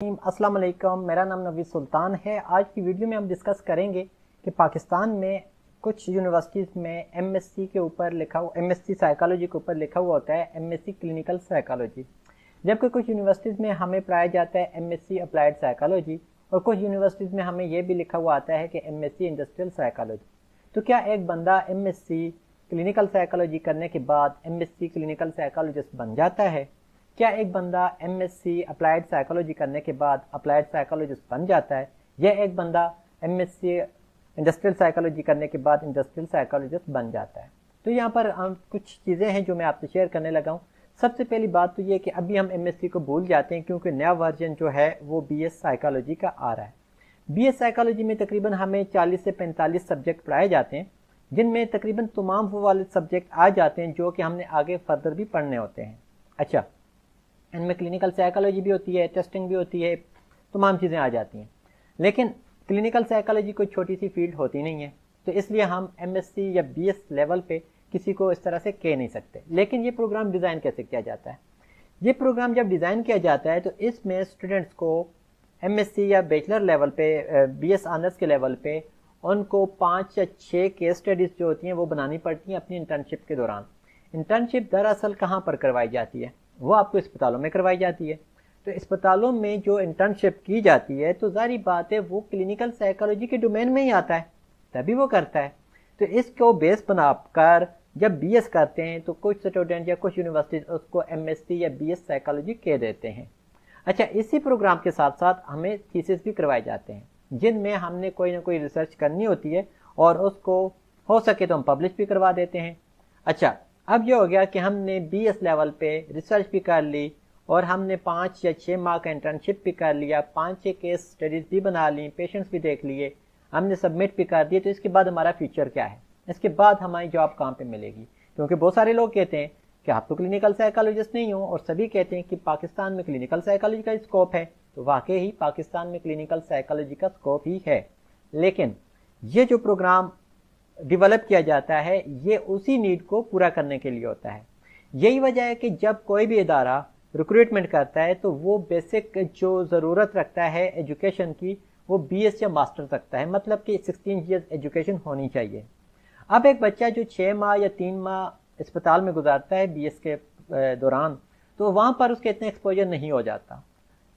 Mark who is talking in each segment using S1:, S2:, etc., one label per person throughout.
S1: अस्सलाम वालेकुम, मेरा नाम नवीद सुल्तान है। आज की वीडियो में हम डिस्कस करेंगे कि पाकिस्तान में कुछ यूनिवर्सिटीज़ में एमएससी के ऊपर लिखा हुआ, एमएससी साइकोलॉजी के ऊपर लिखा हुआ होता है एमएससी क्लिनिकल साइकोलॉजी, जबकि कुछ यूनिवर्सिटीज़ में हमें पढ़ाया जाता है एमएससी अप्लाइड साइकोलॉजी, और कुछ यूनिवर्सिटीज़ में हमें यह भी लिखा हुआ आता है कि एमएससी इंडस्ट्रियल साइकोलॉजी। तो क्या एक बंदा एमएससी क्लिनिकल साइकोलॉजी करने के बाद एमएससी क्लिनिकल साइकोलॉजिस्ट बन जाता है? क्या एक बंदा एमएससी अप्लाइड साइकोलॉजी करने के बाद अप्लाइड साइकोलॉजिस्ट बन जाता है, या एक बंदा एमएससी इंडस्ट्रियल साइकोलॉजी करने के बाद इंडस्ट्रियल साइकोलॉजिस्ट बन जाता है? तो यहाँ पर कुछ चीज़ें हैं जो मैं आपसे शेयर करने लगा हूँ। सबसे पहली बात तो ये कि अभी हम एमएससी को भूल जाते हैं, क्योंकि नया वर्जन जो है वो बीएस साइकोलॉजी का आ रहा है। बीएस साइकोलॉजी में तकरीबन हमें 40 से 45 सब्जेक्ट पढ़ाए जाते हैं, जिनमें तकरीबन तमाम वो वाले सब्जेक्ट आ जाते हैं जो कि हमने आगे फर्दर भी पढ़ने होते हैं। अच्छा, इनमें क्लिनिकल साइकोलॉजी भी होती है, टेस्टिंग भी होती है, तमाम चीज़ें आ जाती हैं। लेकिन क्लिनिकल साइकोलॉजी कोई छोटी सी फील्ड होती नहीं है, तो इसलिए हम एमएससी या बीएस लेवल पे किसी को इस तरह से कह नहीं सकते। लेकिन ये प्रोग्राम डिज़ाइन कैसे किया जाता है? ये प्रोग्राम जब डिज़ाइन किया जाता है तो इसमें स्टूडेंट्स को एमएससी या बैचलर लेवल पे, बीएस ऑनर्स के लेवल पे, उनको 5 या 6 केस स्टडीज़ जो होती हैं वो बनानी पड़ती हैं अपनी इंटर्नशिप के दौरान। इंटर्नशिप दरअसल कहाँ पर करवाई जाती है? वो आपको अस्पतालों में करवाई जाती है। तो अस्पतालों में जो इंटर्नशिप की जाती है तो जारी बात है वो क्लिनिकल साइकोलॉजी के डोमेन में ही आता है, तभी वो करता है। तो इसको बेस बनाकर जब बीएस करते हैं तो कुछ स्टूडेंट या कुछ यूनिवर्सिटीज उसको एमएससी या बीएस साइकोलॉजी कह देते हैं। अच्छा, इसी प्रोग्राम के साथ साथ हमें थीसिस भी करवाए जाते हैं, जिनमें हमने कोई ना कोई रिसर्च करनी होती है और उसको हो सके तो हम पब्लिश भी करवा देते हैं। अच्छा, अब ये हो गया कि हमने बीएस लेवल पे रिसर्च भी कर ली और हमने 5 या 6 माह का इंटर्नशिप भी कर लिया, 5-6 केस स्टडीज़ भी बना ली, पेशेंट्स भी देख लिए, हमने सबमिट भी कर दिए। तो इसके बाद हमारा फ्यूचर क्या है? इसके बाद हमारी जॉब कहाँ पे मिलेगी? क्योंकि बहुत सारे लोग कहते हैं कि आप तो क्लिनिकल साइकोलॉजिस्ट नहीं हो, और सभी कहते हैं कि पाकिस्तान में क्लिनिकल साइकोलॉजी का स्कोप है। तो वाकई ही पाकिस्तान में क्लिनिकल साइकोलॉजी का स्कोप ही है, लेकिन ये जो प्रोग्राम डेवलप किया जाता है ये उसी नीड को पूरा करने के लिए होता है। यही वजह है कि जब कोई भी इदारा रिक्रूटमेंट करता है तो वो बेसिक जो ज़रूरत रखता है एजुकेशन की वो बीएस या मास्टर रखता है, मतलब कि 16 ईयर्स एजुकेशन होनी चाहिए। अब एक बच्चा जो 6 माह या 3 माह अस्पताल में गुजारता है बीएस के दौरान, तो वहाँ पर उसके इतने एक्सपोजर नहीं हो जाता।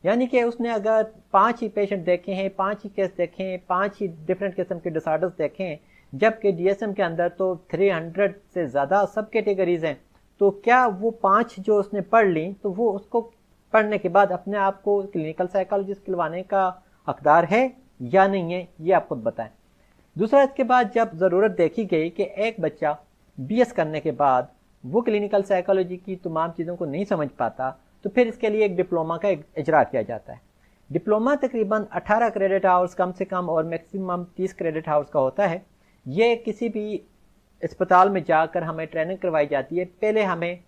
S1: यानी कि उसने अगर 5 ही पेशेंट देखे हैं, 5 ही केस देखे हैं, 5 ही डिफरेंट किस्म के डिसऑर्डर्स देखे हैं, जबकि डीएसएम के अंदर तो 300 से ज़्यादा सब कैटेगरीज हैं, तो क्या वो 5 जो उसने पढ़ ली तो वो उसको पढ़ने के बाद अपने आप को क्लिनिकल साइकोलॉजिस्ट कहलाने का हकदार है या नहीं है? ये आप खुद बताएं। दूसरा, इसके बाद जब ज़रूरत देखी गई कि एक बच्चा बीएस करने के बाद वो क्लिनिकल साइकोलॉजी की तमाम चीज़ों को नहीं समझ पाता, तो फिर इसके लिए एक डिप्लोमा का इजरा किया जाता है। डिप्लोमा तकरीबन 18 क्रेडिट आवर्स कम से कम और मैक्सिमम 30 क्रेडिट आवर्स का होता है। ये किसी भी अस्पताल में जाकर हमें ट्रेनिंग करवाई जाती है। पहले हमें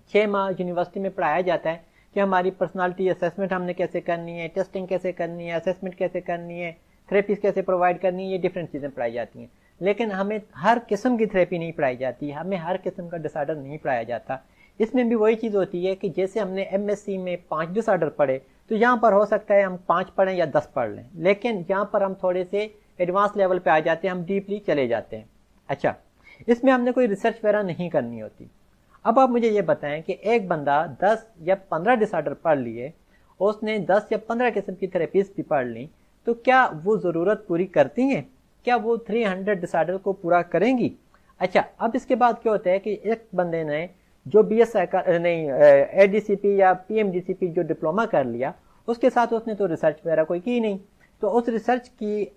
S1: 6 माह यूनिवर्सिटी में पढ़ाया जाता है कि हमारी पर्सनालिटी असेसमेंट हमने कैसे करनी है, टेस्टिंग कैसे करनी है, असेसमेंट कैसे करनी है, थेरेपीज कैसे प्रोवाइड करनी है, ये डिफरेंट चीज़ें पढ़ाई जाती हैं। लेकिन हमें हर किस्म की थेरेपी नहीं पढ़ाई जाती, हमें हर किस्म का डिसऑर्डर नहीं पढ़ाया जाता। इसमें भी वही चीज़ होती है कि जैसे हमने एमएससी में 5 डिसऑर्डर पढ़े, तो यहाँ पर हो सकता है हम 5 पढ़ें या 10 पढ़ लें, लेकिन यहाँ पर हम थोड़े से एडवांस लेवल पे आ जाते हैं, हम डीपली चले जाते हैं। अच्छा, इसमें हमने कोई रिसर्च वगैरह नहीं करनी होती। अब आप मुझे ये बताएं कि एक बंदा 10 या 15 डिसऑर्डर पढ़ लिए, उसने 10 या 15 किस्म की थेरेपीज भी पढ़ ली, तो क्या वो ज़रूरत पूरी करती हैं? क्या वो 300 डिसऑर्डर को पूरा करेंगी? अच्छा, अब इसके बाद क्या होता है कि एक बंदे ने जो बीएस नहीं एडीसीपी या पीएमडीसीपी जो डिप्लोमा कर लिया, उसके साथ उसने तो रिसर्च वगैरह कोई की नहीं। तो उस रिसर्च की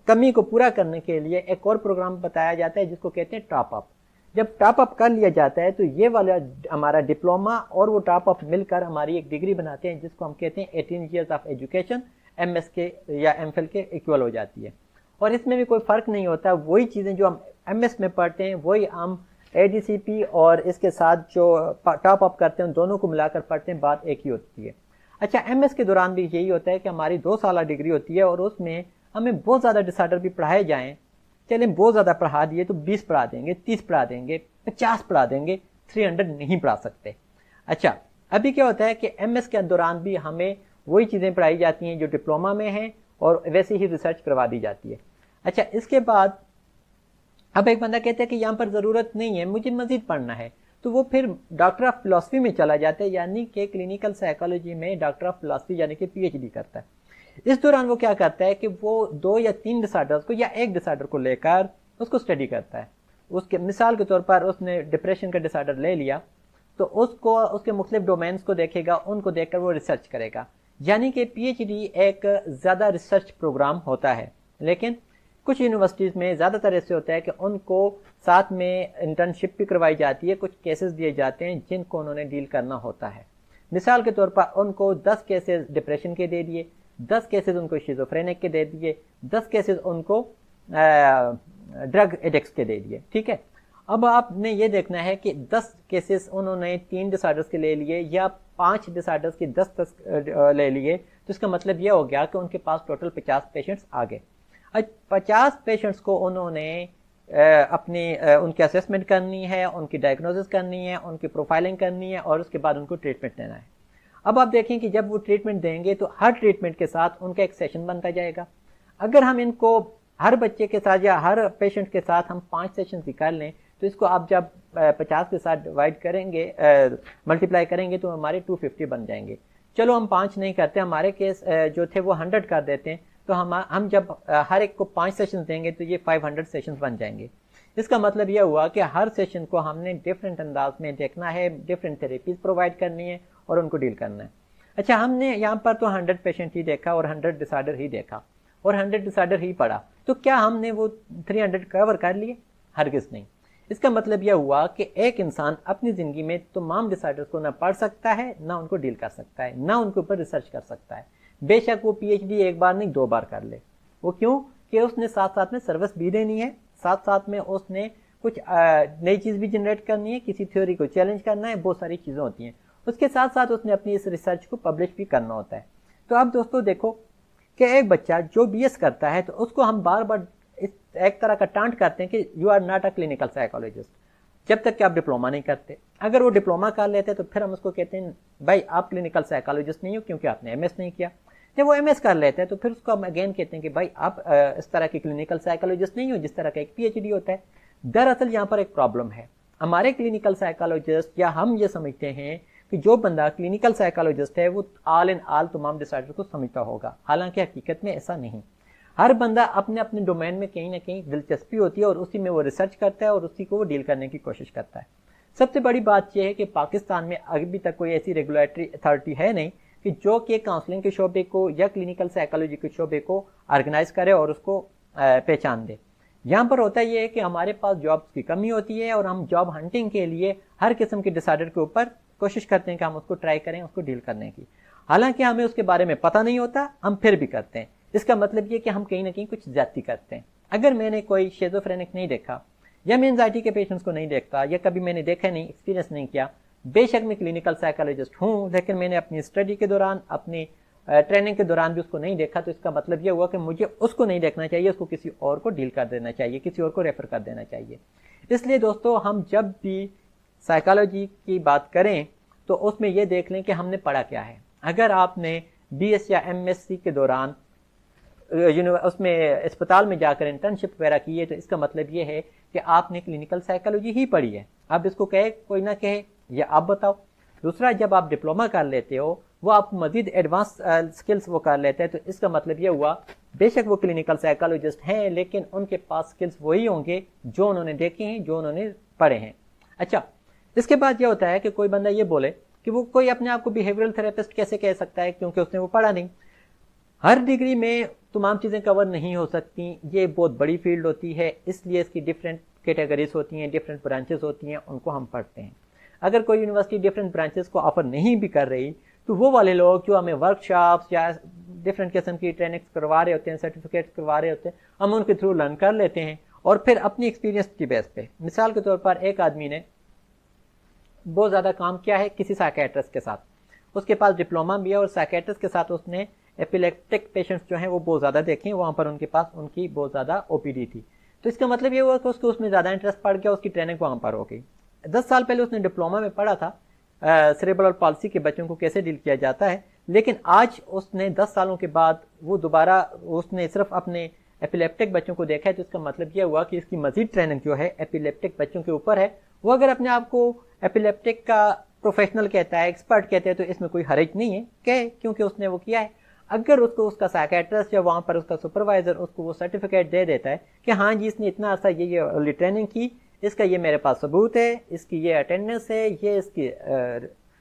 S1: कमी को पूरा करने के लिए एक और प्रोग्राम बताया जाता है जिसको कहते हैं टॉप अप। जब टॉप अप कर लिया जाता है तो ये वाला हमारा डिप्लोमा और वो टॉप अप मिलकर हमारी एक डिग्री बनाते हैं, जिसको हम कहते हैं 18 ईयर्स ऑफ एजुकेशन, एमएस के या एमफिल के इक्वल हो जाती है। और इसमें भी कोई फ़र्क नहीं होता, वही चीज़ें जो हम एमएस में पढ़ते हैं वही हम एडीसीपी और इसके साथ जो टॉप अप करते हैं दोनों को मिलाकर पढ़ते हैं, बात एक ही होती है। अच्छा, एमएस के दौरान भी यही होता है कि हमारी 2 साल डिग्री होती है और उसमें हमें बहुत ज़्यादा डिसऑर्डर भी पढ़ाए जाएँ। चलें, बहुत ज़्यादा पढ़ा दिए तो 20 पढ़ा देंगे, 30 पढ़ा देंगे, 50 पढ़ा देंगे, 300 नहीं पढ़ा सकते। अच्छा, अभी क्या होता है कि MS के दौरान भी हमें वही चीज़ें पढ़ाई जाती हैं जो डिप्लोमा में हैं और वैसे ही रिसर्च करवा दी जाती है। अच्छा, इसके बाद अब एक बंदा कहता है कि यहाँ पर ज़रूरत नहीं है, मुझे मज़ीद पढ़ना है, तो वो फिर डॉक्टर ऑफ फिलॉसफी में चला जाता है, यानी कि क्लिनिकल साइकोलॉजी में डॉक्टर ऑफ फिलॉसफी यानी कि PhD करता है। इस दौरान वो क्या करता है कि वो 2 या 3 डिसऑर्डर्स को या एक डिसऑर्डर को लेकर उसको स्टडी करता है। उसके मिसाल के तौर पर उसने डिप्रेशन का डिसऑर्डर ले लिया, तो उसको उसके मुख्तलिफ डोमेन्स को देखेगा, उनको देखकर वो रिसर्च करेगा। यानी कि PhD एक ज़्यादा रिसर्च प्रोग्राम होता है। लेकिन कुछ यूनिवर्सिटीज़ में ज़्यादातर ऐसे होता है कि उनको साथ में इंटर्नशिप भी करवाई जाती है, कुछ केसेस दिए जाते हैं जिनको उन्होंने डील करना होता है। मिसाल के तौर पर उनको 10 केसेस डिप्रेशन के दे दिए, 10 केसेस उनको शिज़ोफ्रेनिक के दे दिए, 10 केसेस उनको ड्रग एडिक्ट्स के दे दिए। ठीक है, अब आपने ये देखना है कि 10 केसेस उन्होंने 3 डिसऑर्डर्स के ले लिए या 5 डिसऑर्डर्स के 10 ले लिए, तो इसका मतलब ये हो गया कि उनके पास टोटल 50 पेशेंट्स आ गए। 50 पेशेंट्स को उन्होंने उनकी असेसमेंट करनी है, उनकी डायग्नोसिस करनी है, उनकी प्रोफाइलिंग करनी है और उसके बाद उनको ट्रीटमेंट देना है। अब आप देखें कि जब वो ट्रीटमेंट देंगे तो हर ट्रीटमेंट के साथ उनका एक सेशन बनता जाएगा। अगर हम इनको हर बच्चे के साथ या हर पेशेंट के साथ हम 5 सेशन भी कर लें, तो इसको आप जब 50 के साथ डिवाइड करेंगे, मल्टीप्लाई करेंगे, तो हमारे 250 बन जाएंगे। चलो हम 5 नहीं करते, हमारे केस जो थे वो 100 कर देते हैं, तो हम जब हर एक को 5 सेशन देंगे तो ये 500 सेशन बन जाएंगे। इसका मतलब यह हुआ कि हर सेशन को हमने डिफरेंट अंदाज में देखना है, डिफरेंट थेरेपीज प्रोवाइड करनी है और उनको डील करना है। अच्छा, हमने यहाँ पर तो 100 पेशेंट ही देखा और 100 डिसऑर्डर ही देखा और 100 डिसऑर्डर ही पढ़ा, तो क्या हमने वो 300 कवर कर लिए? हरगिज़ नहीं। इसका मतलब यह हुआ कि एक इंसान अपनी ज़िंदगी में तमाम डिसऑर्डर्स को ना पढ़ सकता है, ना उनको डील कर सकता है, ना उनके ऊपर रिसर्च कर सकता है। बेशक वो PhD एक बार नहीं 2 बार कर ले। वो क्यों? कि उसने साथ साथ में सर्विस भी देनी है, साथ साथ में उसने कुछ नई चीज़ भी जनरेट करनी है, किसी थ्योरी को चैलेंज करना है, बहुत सारी चीज़ें होती हैं। उसके साथ साथ उसने अपनी इस रिसर्च को पब्लिश भी करना होता है। तो अब दोस्तों देखो कि एक बच्चा जो BS करता है तो उसको हम बार बार एक तरह का टांट करते हैं कि you are not a clinical psychologist, जब तक कि आप डिप्लोमा नहीं करते। अगर वो डिप्लोमा कर लेते तो फिर हम उसको कहते हैं भाई आप क्लिनिकल साइकोलॉजिस्ट नहीं हो क्योंकि आपने MS नहीं किया। जब वो MS कर लेते हैं तो फिर उसको हम अगेन कहते हैं कि भाई आप इस तरह की क्लिनिकल साइकोलॉजिस्ट नहीं हो जिस तरह का एक PhD होता है। दरअसल यहाँ पर एक प्रॉब्लम है, हमारे क्लिनिकल साइकोलॉजिस्ट या हम ये समझते हैं कि जो बंदा क्लिनिकल साइकोलॉजिस्ट है वो ऑल इन ऑल तमाम डिसऑर्डर को समझता होगा, हालांकि हकीकत में ऐसा नहीं। हर बंदा अपने अपने डोमेन में कहीं ना कहीं दिलचस्पी होती है और उसी में वो रिसर्च करता है और उसी को वो डील करने की कोशिश करता है। सबसे बड़ी बात यह है कि पाकिस्तान में अभी तक कोई ऐसी रेगुलेटरी अथॉरिटी है नहीं कि जो कि काउंसलिंग के शोबे को या क्लिनिकल साइकोलॉजी के शोबे को ऑर्गेनाइज करे और उसको पहचान दे। यहाँ पर होता यह है कि हमारे पास जॉब्स की कमी होती है और हम जॉब हंटिंग के लिए हर किस्म के डिसऑर्डर के ऊपर कोशिश करते हैं कि हम उसको ट्राई करें, उसको डील करने की। हालांकि हमें उसके बारे में पता नहीं होता, हम फिर भी करते हैं। इसका मतलब ये कि हम कहीं ना कहीं कुछ ज्यादती करते हैं। अगर मैंने कोई शिज़ोफ्रेनिक नहीं देखा या मैं एंजाइटी के पेशेंट्स को नहीं देखता या कभी मैंने देखा नहीं, एक्सपीरियंस नहीं किया, बेशक मैं क्लिनिकल साइकोलॉजिस्ट हूँ, लेकिन मैंने अपनी स्टडी के दौरान, अपनी ट्रेनिंग के दौरान भी उसको नहीं देखा, तो इसका मतलब ये हुआ कि मुझे उसको नहीं देखना चाहिए, उसको किसी और को डील कर देना चाहिए, किसी और को रेफर कर देना चाहिए। इसलिए दोस्तों हम जब भी साइकोलॉजी की बात करें तो उसमें यह देख लें कि हमने पढ़ा क्या है। अगर आपने BS या MSc के दौरान उसमें अस्पताल में जाकर इंटर्नशिप वगैरह की है तो इसका मतलब ये है कि आपने क्लिनिकल साइकोलॉजी ही पढ़ी है। अब इसको कहे कोई ना कहे, या आप बताओ। दूसरा, जब आप डिप्लोमा कर लेते हो वो आप मजीद एडवांस स्किल्स वो कर लेते हैं, तो इसका मतलब ये हुआ बेशक वो क्लिनिकल साइकोलॉजिस्ट हैं लेकिन उनके पास स्किल्स वही होंगे जो उन्होंने देखे हैं, जो उन्होंने पढ़े हैं। अच्छा, इसके बाद ये होता है कि कोई बंदा ये बोले कि वो कोई अपने आप को बिहेवियरल थेरेपिस्ट कैसे कह सकता है क्योंकि उसने वो पढ़ा नहीं। हर डिग्री में तमाम चीज़ें कवर नहीं हो सकती, ये बहुत बड़ी फील्ड होती है, इसलिए इसकी डिफरेंट कैटेगरीज होती हैं, डिफरेंट ब्रांचेस होती हैं, उनको हम पढ़ते हैं। अगर कोई यूनिवर्सिटी डिफरेंट ब्रांचेस को ऑफर नहीं भी कर रही तो वो वाले लोग जो हमें वर्कशॉप्स या डिफरेंट किस्म की ट्रेनिंग्स करवा रहे होते हैं, सर्टिफिकेट्स करवा रहे होते हैं, हम उनके थ्रू लर्न कर लेते हैं और फिर अपनी एक्सपीरियंस की बेस पे, मिसाल के तौर पर एक आदमी ने बहुत ज़्यादा काम किया है किसी साइकियाट्रिस्ट के साथ, उसके पास डिप्लोमा भी है और साइकियाट्रिस्ट के साथ उसने एपिलेप्टिक पेशेंट्स जो हैं वो बहुत ज़्यादा देखे, वहाँ पर उनके पास उनकी बहुत ज़्यादा OPD थी। तो इसका मतलब ये हुआ कि उसको उसमें ज़्यादा इंटरेस्ट पड़ गया, उसकी ट्रेनिंग वहाँ पर हो गई। 10 साल पहले उसने डिप्लोमा में पढ़ा था सेरेब्रल पॉलिसी के बच्चों को कैसे डील किया जाता है। लेकिन आज उसने 10 सालों के बाद वो दोबारा उसने सिर्फ अपने एपिलेप्टिक बच्चों को देखा है, तो इसका मतलब ये हुआ कि इसकी मजीद ट्रेनिंग जो है एपिलेप्टिक बच्चों के ऊपर है। वो अगर अपने आप को एपिलेप्टिक का प्रोफेशनल कहता है, एक्सपर्ट कहते हैं, तो इसमें कोई हर्ज नहीं है क्योंकि उसने वो किया है। अगर उसको उसका साइकेट्रिस्ट या वहाँ पर उसका सुपरवाइजर उसको वो सर्टिफिकेट दे देता है कि हाँ जी इसने इतना अर्सा ये ट्रेनिंग की, इसका ये मेरे पास सबूत है, इसकी ये अटेंडेंस है, ये इसकी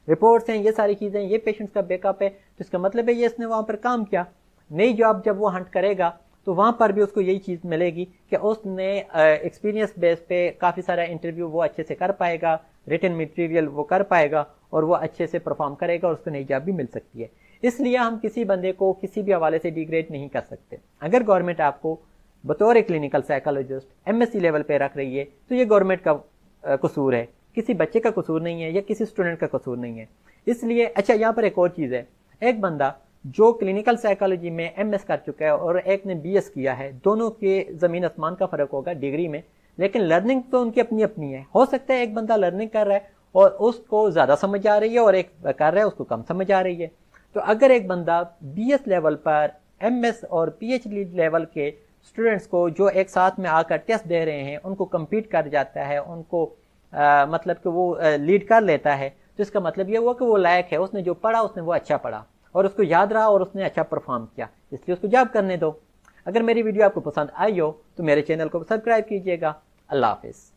S1: रिपोर्ट्स हैं, ये सारी चीज़ें, ये पेशेंट्स का बैकअप है, तो इसका मतलब है ये इसने वहाँ पर काम किया। नई जॉब जब वो हंट करेगा तो वहाँ पर भी उसको यही चीज़ मिलेगी कि उसने एक्सपीरियंस बेस पे काफ़ी सारा इंटरव्यू वो अच्छे से कर पाएगा, रिटन मटेरियल वो कर पाएगा और वो अच्छे से परफॉर्म करेगा और उसको नई जॉब भी मिल सकती है। इसलिए हम किसी बंदे को किसी भी हवाले से डिग्रेड नहीं कर सकते। अगर गवर्नमेंट आपको बतौर क्लिनिकल साइकोलॉजिस्ट MSc लेवल पे रख रही है तो ये गवर्नमेंट का कसूर है, किसी बच्चे का कसूर नहीं है या किसी स्टूडेंट का कसूर नहीं है। इसलिए अच्छा यहाँ पर एक और चीज़ है, एक बंदा जो क्लिनिकल साइकोलॉजी में MS कर चुका है और एक ने BS किया है, दोनों के ज़मीन आसमान का फ़र्क होगा डिग्री में, लेकिन लर्निंग तो उनकी अपनी अपनी है। हो सकता है एक बंदा लर्निंग कर रहा है और उसको ज़्यादा समझ आ रही है और एक कर रहा है उसको कम समझ आ रही है। तो अगर एक बंदा BS लेवल पर MS और PhD लेवल के स्टूडेंट्स को जो एक साथ में आकर टेस्ट दे रहे हैं उनको कम्पीट कर जाता है, उनको मतलब कि वो लीड कर लेता है, तो इसका मतलब ये हुआ कि वो लायक है, उसने जो पढ़ा उसने वो अच्छा पढ़ा और उसको याद रहा और उसने अच्छा परफॉर्म किया, इसलिए उसको जॉब करने दो। अगर मेरी वीडियो आपको पसंद आई हो तो मेरे चैनल को सब्सक्राइब कीजिएगा। अल्लाह हाफिज़।